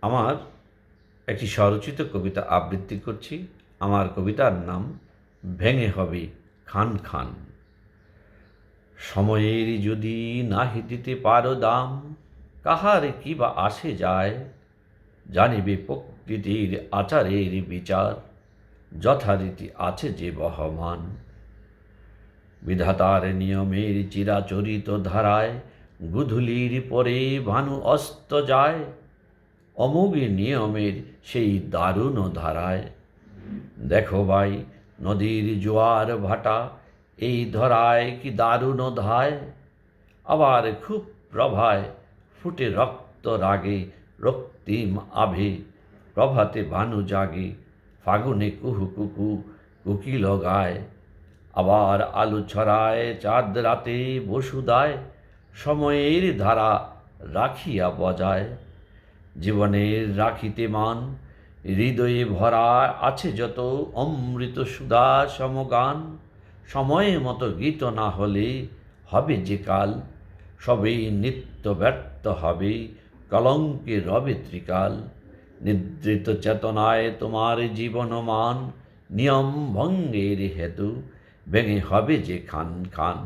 আমার একটি স্বরচিত কবিতা আবৃত্তি করছি। আমার কবিতার নাম ভেঙে হবে খান খান। সময়ের যদি নাহি দিতে পারো দাম, কাহার কি বা আসে যায়? জানিবে প্রকৃতির আচারের বিচার, যথারীতি আছে যে বহমান। বিধাতার নিয়মের চিরাচরিত ধারায় গুধূলির পরে ভানু অস্ত যায়। অমোঘ নিয়মের সেই দারুণ ধারায় দেখো ভাই, নদীর জোয়ার ভাটা এই ধরায় কি দারুণ ধায়। আবার খুব প্রভায় ফুটে রক্ত রাগে রক্তিম আভে, প্রভাতে ভানু জাগে ফাগুনে কুহু কুকু কুকিল গায়। আবার আলো ছড়ায় চাঁদ রাতে বসুদায়, সময়ের ধারা রাখিয়া বজায়। জীবনের রাখিতে মান, হৃদয়ে ভরা আছে যত অমৃত সুধা সমগান। সময় মতো গীত না হলে হবে যে কাল, সবেই নিত্য ব্যর্থ হবে, কলঙ্কে রবে ত্রিকাল। নিদ্রিত চেতনায় তোমার জীবনমান, নিয়ম ভঙ্গের হেতু ভেঙে হবে যে খান খান।